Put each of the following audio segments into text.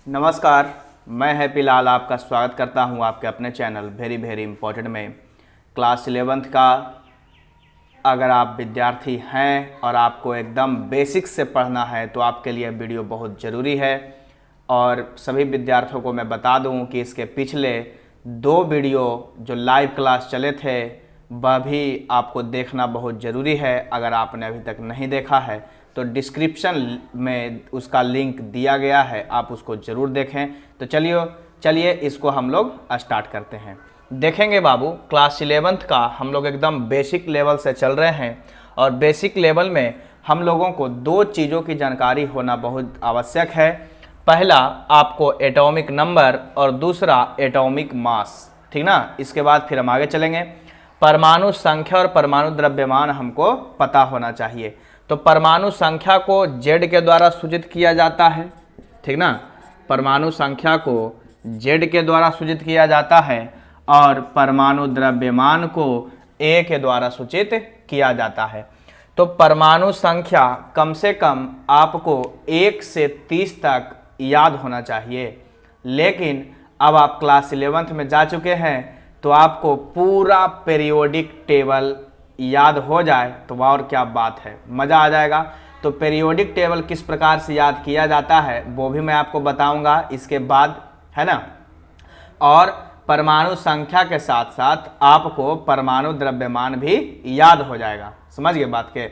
नमस्कार, मैं हैप्पी लाल आपका स्वागत करता हूं आपके अपने चैनल वेरी इम्पोर्टेंट में। क्लास 11th का अगर आप विद्यार्थी हैं और आपको एकदम बेसिक से पढ़ना है तो आपके लिए वीडियो बहुत ज़रूरी है। और सभी विद्यार्थियों को मैं बता दूं कि इसके पिछले 2 वीडियो जो लाइव क्लास चले थे वह भी आपको देखना बहुत ज़रूरी है। अगर आपने अभी तक नहीं देखा है तो डिस्क्रिप्शन में उसका लिंक दिया गया है, आप उसको ज़रूर देखें। तो चलिए इसको हम लोग स्टार्ट करते हैं। देखेंगे बाबू, क्लास 11th का हम लोग एकदम बेसिक लेवल से चल रहे हैं और बेसिक लेवल में हम लोगों को 2 चीज़ों की जानकारी होना बहुत आवश्यक है। पहला आपको एटॉमिक नंबर और दूसरा एटॉमिक मास, ठीक ना। इसके बाद फिर हम आगे चलेंगे। परमाणु संख्या और परमाणु द्रव्यमान हमको पता होना चाहिए। तो परमाणु संख्या को Z के द्वारा सूचित किया जाता है, ठीक ना। परमाणु संख्या को Z के द्वारा सूचित किया जाता है और परमाणु द्रव्यमान को A के द्वारा सूचित किया जाता है। तो परमाणु संख्या कम से कम आपको 1 से 30 तक याद होना चाहिए। लेकिन अब आप क्लास 11th में जा चुके हैं तो आपको पूरा पीरियोडिक टेबल याद हो जाए तो और क्या बात है, मज़ा आ जाएगा। तो पीरियोडिक टेबल किस प्रकार से याद किया जाता है वो भी मैं आपको बताऊंगा इसके बाद, है ना। और परमाणु संख्या के साथ साथ आपको परमाणु द्रव्यमान भी याद हो जाएगा। समझ गए बात के।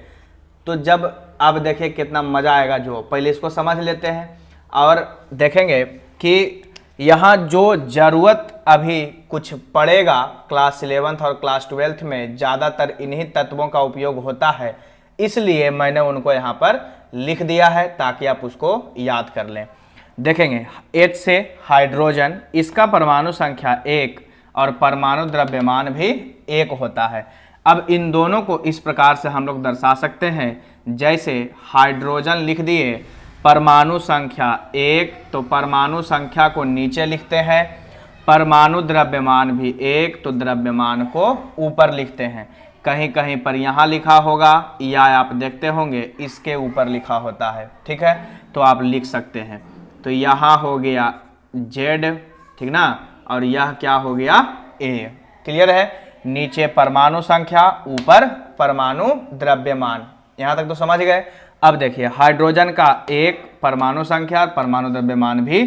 तो जब अब देखिए कितना मज़ा आएगा, जो पहले इसको समझ लेते हैं और देखेंगे कि यहाँ जो ज़रूरत अभी कुछ पड़ेगा क्लास 11th और क्लास 12th में, ज़्यादातर इन्हीं तत्वों का उपयोग होता है, इसलिए मैंने उनको यहाँ पर लिख दिया है ताकि आप उसको याद कर लें। देखेंगे H से हाइड्रोजन, इसका परमाणु संख्या 1 और परमाणु द्रव्यमान भी 1 होता है। अब इन दोनों को इस प्रकार से हम लोग दर्शा सकते हैं, जैसे हाइड्रोजन लिख दिए परमाणु संख्या 1, तो परमाणु संख्या को नीचे लिखते हैं। परमाणु द्रव्यमान भी 1, तो द्रव्यमान को ऊपर लिखते हैं। कहीं कहीं पर यहाँ लिखा होगा या आप देखते होंगे इसके ऊपर लिखा होता है, ठीक है, तो आप लिख सकते हैं। तो यहाँ हो गया Z, ठीक ना, और यह क्या हो गया A। क्लियर है। नीचे परमाणु संख्या, ऊपर परमाणु द्रव्यमान। यहाँ तक तो समझ गए। अब देखिए हाइड्रोजन का 1 परमाणु संख्या, परमाणु द्रव्यमान भी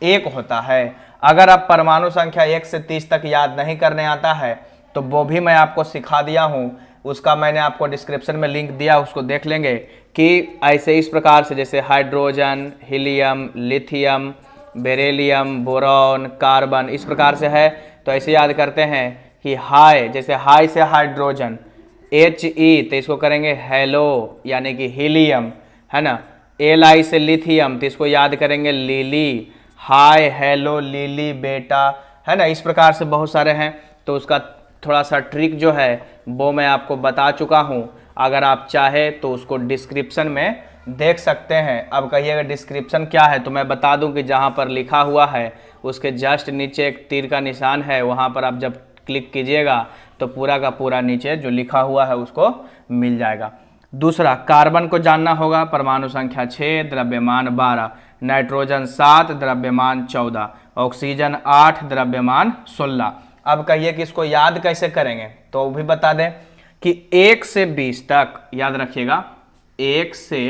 1 होता है। अगर आप परमाणु संख्या 1 से 30 तक याद नहीं करने आता है तो वो भी मैं आपको सिखा दिया हूँ, उसका मैंने आपको डिस्क्रिप्शन में लिंक दिया, उसको देख लेंगे कि ऐसे इस प्रकार से जैसे hydrogen, helium, lithium, beryllium, boron, carbon, इस प्रकार से है। तो ऐसे याद करते हैं कि हाई, जैसे हाई से हाइड्रोजन, He तो इसको करेंगे हेलो यानी कि हीलियम, है ना। Li से लिथियम तो इसको याद करेंगे लिली, हाय, हेलो, लिली, बेटा, है ना। इस प्रकार से बहुत सारे हैं। तो उसका थोड़ा सा ट्रिक जो है वो मैं आपको बता चुका हूँ। अगर आप चाहे तो उसको डिस्क्रिप्शन में देख सकते हैं। अब कहिएगा डिस्क्रिप्शन क्या है, तो मैं बता दूं कि जहाँ पर लिखा हुआ है उसके जस्ट नीचे एक तीर का निशान है, वहाँ पर आप जब क्लिक कीजिएगा तो पूरा का पूरा नीचे जो लिखा हुआ है उसको मिल जाएगा। दूसरा, कार्बन को जानना होगा, परमाणु संख्या 6, द्रव्यमान 12, नाइट्रोजन 7, द्रव्यमान 14, ऑक्सीजन 8, द्रव्यमान 16। अब कहिए कि इसको याद कैसे करेंगे, तो वो भी बता दें कि 1 से 20 तक याद रखिएगा। 1 से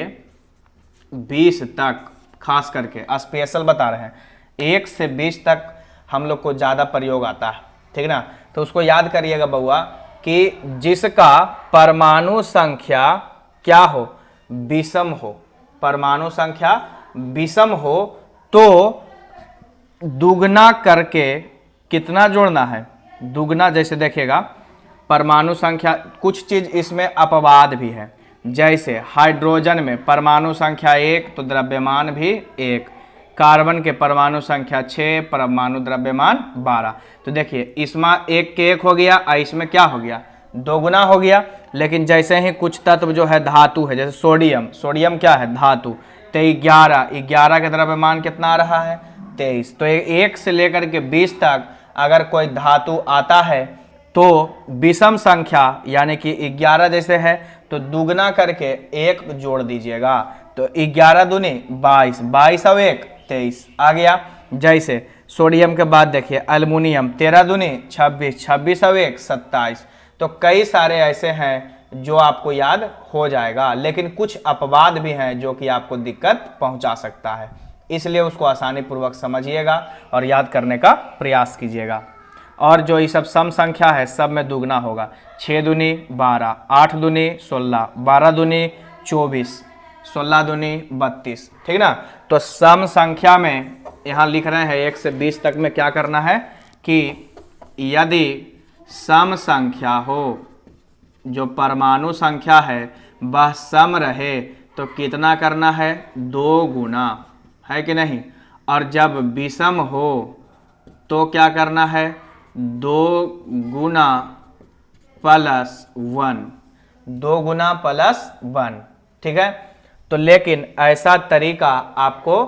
20 तक खास करके स्पेशल बता रहे हैं, 1 से 20 तक हम लोग को ज़्यादा प्रयोग आता है, ठीक ना। तो उसको याद करिएगा बउआ कि जिसका परमाणु संख्या क्या हो, विषम हो, परमाणु संख्या विषम हो तो दुगना करके कितना जोड़ना है, दुगना। जैसे देखिएगा परमाणु संख्या, कुछ चीज इसमें अपवाद भी है, जैसे हाइड्रोजन में परमाणु संख्या 1 तो द्रव्यमान भी 1, कार्बन के परमाणु संख्या 6, परमाणु द्रव्यमान 12। तो देखिए इसमें 1 के 1 हो गया, इसमें क्या हो गया, दोगुना हो गया। लेकिन जैसे ही कुछ तत्व जो है धातु है, जैसे सोडियम, सोडियम क्या है, धातु, तो 11 का द्रव्यमान कितना आ रहा है, 23। तो 1 से लेकर के 20 तक अगर कोई धातु आता है तो विषम संख्या यानी कि 11 जैसे है तो दुगना करके 1 जोड़ दीजिएगा। तो 11 दूनी 22, 22 और 1 23 आ गया। जैसे सोडियम के बाद देखिए एल्युमिनियम 13 दूनी 26, 26 और 1 27। तो कई सारे ऐसे हैं जो आपको याद हो जाएगा, लेकिन कुछ अपवाद भी हैं जो कि आपको दिक्कत पहुंचा सकता है, इसलिए उसको आसानी पूर्वक समझिएगा और याद करने का प्रयास कीजिएगा। और जो ये सब सम संख्या है सब में दुगना होगा। 6 दूनी 12, 8 दूनी 16, 12 दूनी 24, 16 दूनी 32, ठीक ना। तो सम संख्या में यहाँ लिख रहे हैं 1 से 20 तक में क्या करना है कि यदि सम संख्या हो, जो परमाणु संख्या है वह सम रहे तो कितना करना है, 2 गुना, है कि नहीं। और जब विषम हो तो क्या करना है, 2 गुना प्लस 1, 2 गुना प्लस 1, ठीक है। तो लेकिन ऐसा तरीका आपको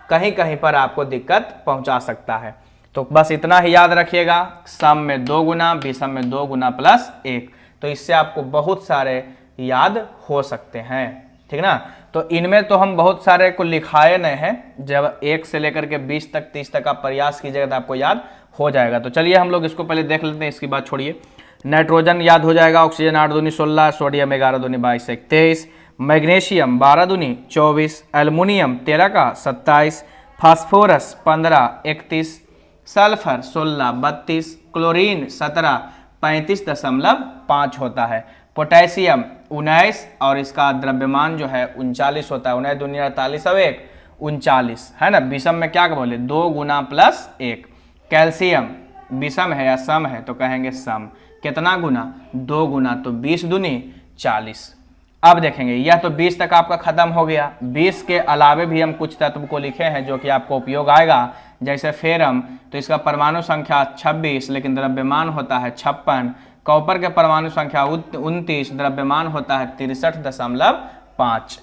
कहीं कहीं पर आपको दिक्कत पहुंचा सकता है। तो बस इतना ही याद रखिएगा, सम में 2 गुना, विषम में 2 गुना प्लस 1। तो इससे आपको बहुत सारे याद हो सकते हैं, ठीक ना। तो इनमें तो हम बहुत सारे को लिखाए नहीं हैं, जब 1 से लेकर के 20 तक 30 तक आप प्रयास कीजिएगा तो आपको याद हो जाएगा। तो चलिए हम लोग इसको पहले देख लेते हैं, इसकी बात छोड़िए। नाइट्रोजन याद हो जाएगा, ऑक्सीजन 8 दूनी 16, सोडियम 11 दूनी 22 23, मैग्नीशियम 12 दूनी 24, एल्युमिनियम 13 का 27, फास्फोरस 15 31, सल्फर 16 32, क्लोरीन 17 35.5 होता है, पोटेशियम 19 और इसका द्रव्यमान जो है 39 होता है, 19 दूनी 48 और 1 39, है ना। विषम में क्या बोले, 2 गुना प्लस 1। कैल्शियम विषम है या सम है तो कहेंगे सम, कितना गुना, 2 गुना, तो 20 दूनी 40। अब देखेंगे यह तो 20 तक आपका खत्म हो गया। 20 के अलावे भी हम कुछ तत्व को लिखे हैं जो कि आपको उपयोग आएगा, जैसे फेरम, तो इसका परमाणु संख्या 26 लेकिन द्रव्यमान होता है 56। कॉपर के परमाणु संख्या 29, द्रव्यमान होता है 63.5।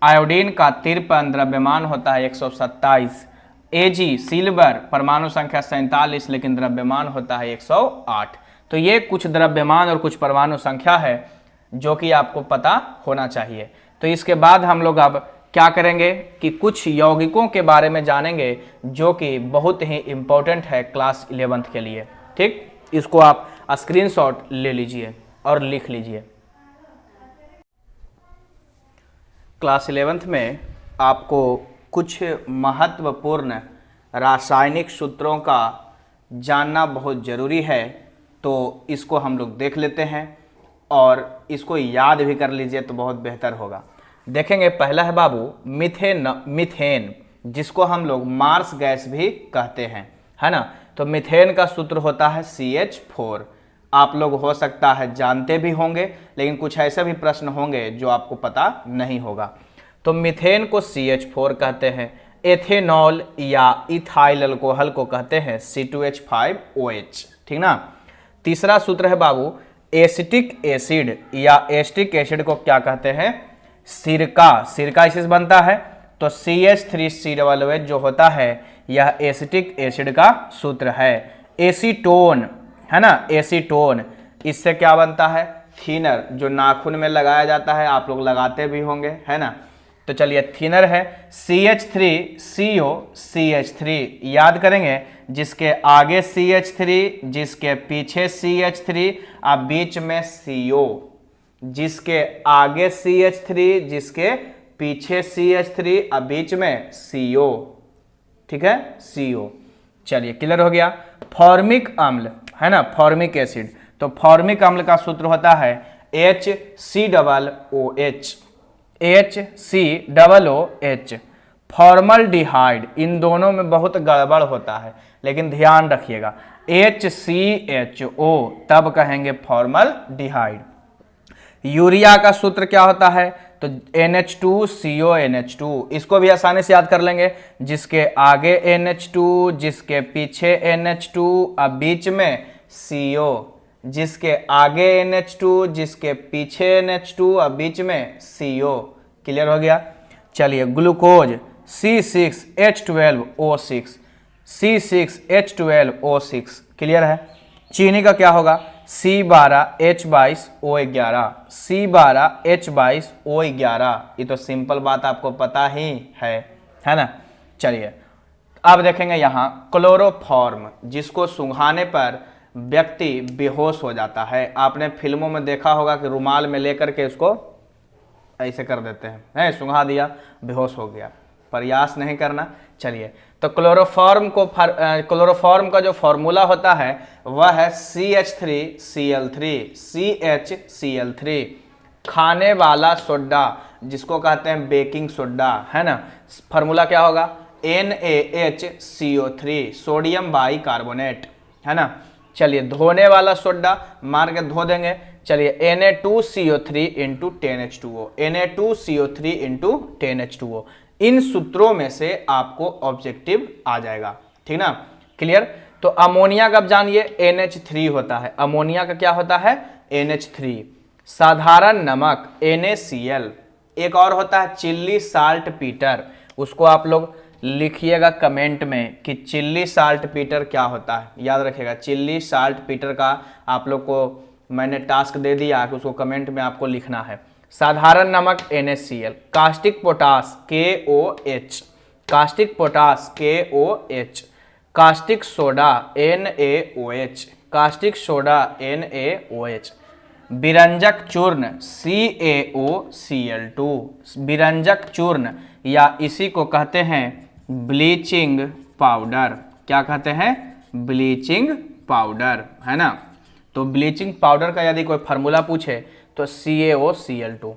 आयोडीन का 53, द्रव्यमान होता है 127। एजी सिल्वर परमाणु संख्या 47 लेकिन द्रव्यमान होता है 108। तो ये कुछ द्रव्यमान और कुछ परमाणु संख्या है जो कि आपको पता होना चाहिए। तो इसके बाद हम लोग अब क्या करेंगे कि कुछ यौगिकों के बारे में जानेंगे जो कि बहुत ही इंपॉर्टेंट है क्लास 11th के लिए, ठीक। इसको आप स्क्रीनशॉट ले लीजिए और लिख लीजिए। क्लास 11th में आपको कुछ महत्वपूर्ण रासायनिक सूत्रों का जानना बहुत ज़रूरी है, तो इसको हम लोग देख लेते हैं और इसको याद भी कर लीजिए तो बहुत बेहतर होगा। देखेंगे पहला है बाबू मीथेन, जिसको हम लोग मार्स गैस भी कहते हैं, है ना। तो मीथेन का सूत्र होता है CH4। आप लोग हो सकता है जानते भी होंगे, लेकिन कुछ ऐसे भी प्रश्न होंगे जो आपको पता नहीं होगा। तो मीथेन को CH4 कहते हैं। एथेनॉल या इथाइल अल्कोहल को कहते हैं C2H5OH, ठीक ना। तीसरा सूत्र है बाबू एसिटिक एसिड या एस्टिक एसिड को क्या कहते हैं, सिरका। सिरका इससे बनता है, तो CH3COOH जो होता है यह एसिटिक एसिड का सूत्र है। एसीटोन, है ना, एसीटोन, इससे क्या बनता है, थिनर, जो नाखून में लगाया जाता है, आप लोग लगाते भी होंगे, है ना। तो चलिए थिनर है CH3CO CH3 याद करेंगे, जिसके आगे CH3 जिसके पीछे CH3 और बीच में CO, जिसके आगे CH3 जिसके पीछे CH3 और बीच में CO, ठीक है, CO। चलिए क्लियर हो गया। फॉर्मिक अम्ल, है ना, फॉर्मिक एसिड, तो फॉर्मिक अम्ल का सूत्र होता है HCOOH, HCOOH। फॉर्मल्डिहाइड, इन दोनों में बहुत गड़बड़ होता है, लेकिन ध्यान रखिएगा, HCHO तब कहेंगे फॉर्मल्डिहाइड। यूरिया का सूत्र क्या होता है, तो NH2CONH2, इसको भी आसानी से याद कर लेंगे, जिसके आगे NH2 जिसके पीछे NH2 और बीच में CO, जिसके आगे NH2 जिसके पीछे NH2 और बीच में CO। क्लियर हो गया। चलिए ग्लूकोज C6H12O6, C6H12O6, क्लियर है। चीनी का क्या होगा, C12H22O11, C12H22O11, ये तो सिंपल बात आपको पता ही है ना। चलिए अब देखेंगे यहाँ क्लोरोफॉर्म, जिसको सूंघाने पर व्यक्ति बेहोश हो जाता है। आपने फिल्मों में देखा होगा कि रुमाल में लेकर के उसको ऐसे कर देते हैं, है सूंघा दिया, बेहोश हो गया। प्रयास नहीं करना। चलिए, तो क्लोरोफॉर्म का जो फॉर्मूला होता है वह है CH3Cl3। खाने वाला सोडा, जिसको कहते हैं बेकिंग सोडा, है ना। फार्मूला क्या होगा, NaHCO3, सोडियम बाई कार्बोनेट, है ना। चलिए, धोने वाला सोडा मार के धो देंगे। चलिए, Na2CO3 into 10H2O, Na2CO3 into 10H2O। इन सूत्रों में से आपको ऑब्जेक्टिव आ जाएगा, ठीक ना। क्लियर। तो अमोनिया का जानिए NH3 होता है। अमोनिया का क्या होता है, NH3। साधारण नमक NaCl। एक और होता है चिल्ली साल्ट पीटर, उसको आप लोग लिखिएगा कमेंट में कि चिल्ली साल्ट पीटर क्या होता है। याद रखिएगा, चिल्ली साल्ट पीटर का आप लोग को मैंने टास्क दे दिया कि उसको कमेंट में आपको लिखना है। साधारण नमक NaCl, caustic potash KOH, caustic potash KOH, caustic soda NaOH, caustic soda NaOH, विरंजक चूर्ण CaOCl2, विरंजक चूर्ण या इसी को कहते हैं ब्लीचिंग पाउडर। क्या कहते हैं, ब्लीचिंग पाउडर, है ना। तो ब्लीचिंग पाउडर का यदि कोई फार्मूला पूछे तो CaOCl2।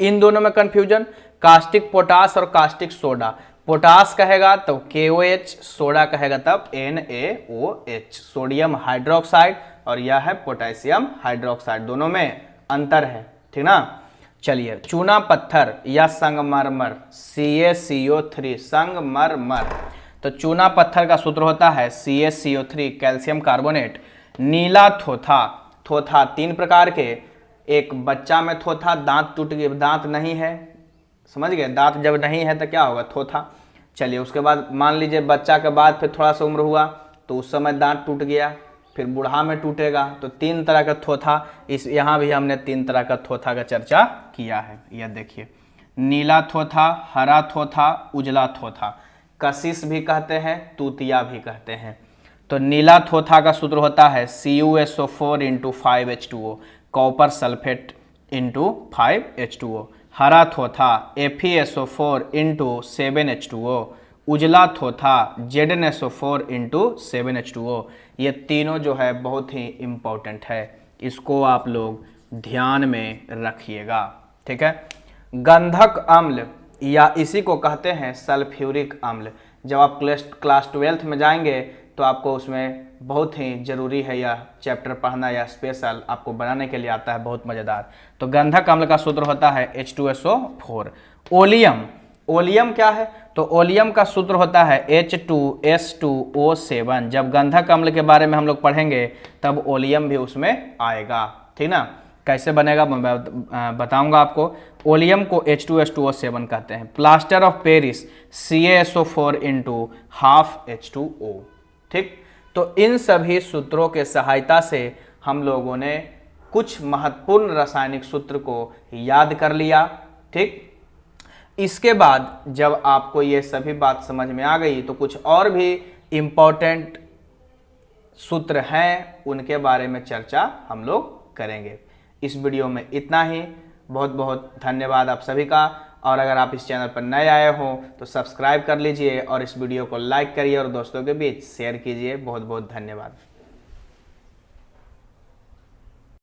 इन दोनों में कंफ्यूजन, कास्टिक पोटास और कास्टिक सोडा। पोटास कहेगा तो KOH, सोडा कहेगा तब NaOH, सोडियम हाइड्रोक्साइड, और यह है पोटेशियम हाइड्रोक्साइड। दोनों में अंतर है, ठीक ना। चलिए, चूना पत्थर या संगमरमर CaCO3, संगमरमर। तो चूना पत्थर का सूत्र होता है CaCO3, कैल्शियम कार्बोनेट। नीला थोथा, थोथा 3 प्रकार के, एक बच्चा में थोथा, दांत टूट गए, दांत नहीं है, समझ गए, दांत जब नहीं है तो क्या होगा, थोथा। चलिए, उसके बाद मान लीजिए बच्चा के बाद फिर थोड़ा सा उम्र हुआ तो उस समय दांत टूट गया, फिर बूढ़ा में टूटेगा। तो 3 तरह का थोथा, इस यहाँ भी हमने 3 तरह का थोथा का चर्चा किया है। यह देखिए, नीला थोथा, हरा थोथा, उजला थोथा, कशिश भी कहते हैं, तूतिया भी कहते हैं। तो नीला थोथा का सूत्र होता है CuSO4 into 5H2O, copper sulphate into 5H2O। हरा थोथा FeSO4 इंटू 7H2O। उजला थोथा ZnSO4 इंटू 7H2O। ये तीनों जो है बहुत ही इम्पोर्टेंट है, इसको आप लोग ध्यान में रखिएगा, ठीक है। गंधक अम्ल या इसी को कहते हैं सल्फ्यूरिक अम्ल। जब आप क्लास 12th में जाएंगे तो आपको उसमें बहुत ही ज़रूरी है यह चैप्टर पढ़ना, या स्पेशल आपको बनाने के लिए आता है, बहुत मज़ेदार। तो गंधक अम्ल का सूत्र होता है H2SO4। ओलियम, ओलियम क्या है, तो ओलियम का सूत्र होता है H2S2O7। जब गंधक अम्ल के बारे में हम लोग पढ़ेंगे तब ओलियम भी उसमें आएगा, ठीक ना। कैसे बनेगा मैं बताऊंगा आपको। ओलियम को H2S2O7 कहते हैं। Plaster of Paris CaSO4 into 12H2O, ठीक। तो इन सभी सूत्रों के सहायता से हम लोगों ने कुछ महत्वपूर्ण रासायनिक सूत्र को याद कर लिया, ठीक। इसके बाद जब आपको ये सभी बात समझ में आ गई तो कुछ और भी इम्पोर्टेंट सूत्र हैं, उनके बारे में चर्चा हम लोग करेंगे। इस वीडियो में इतना ही। बहुत बहुत धन्यवाद आप सभी का। और अगर आप इस चैनल पर नए आए हो तो सब्सक्राइब कर लीजिए और इस वीडियो को लाइक करिए और दोस्तों के बीच शेयर कीजिए। बहुत बहुत धन्यवाद।